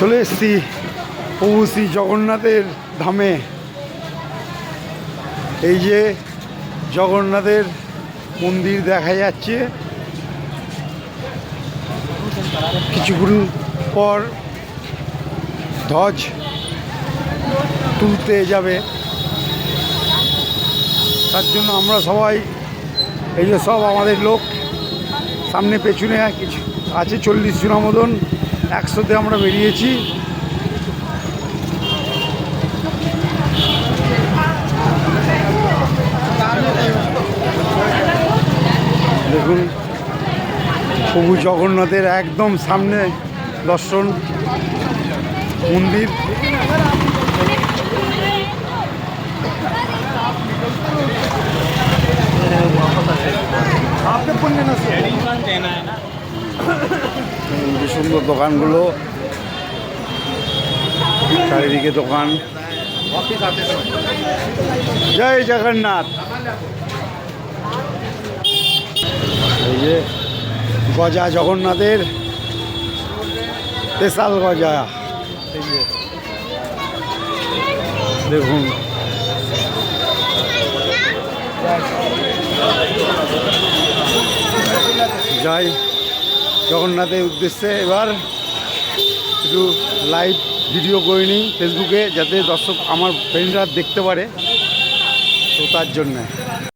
চলে এসেছি প্রভু শ্রী জগন্নাথের ধামে। এই যে জগন্নাথের মন্দির দেখা যাচ্ছে, কিছুক্ষণ পর ধ্বজ তুলতে যাবে, তার জন্য আমরা সবাই এই যে সব আমাদের লোক সামনে পেছনে কিছু আছে 40 জনা মতন একসাথে আমরা বেরিয়েছি। দেখুন প্রভু জগন্নাথের একদম সামনে দর্শন মন্দির। সুন্দর দোকানগুলো, চারিদিকে দোকান। জয় জগন্নাথ। এই যে গজা, জগন্নাথের স্পেশাল গজা। এই যে দেখুন যাই জগন্নাথের উদ্দেশ্যে। এবার একটু লাইভ ভিডিও করে নিই ফেসবুকে, যাতে দর্শক আমার ফ্রেন্ডরা দেখতে পারে, তো তার জন্যে।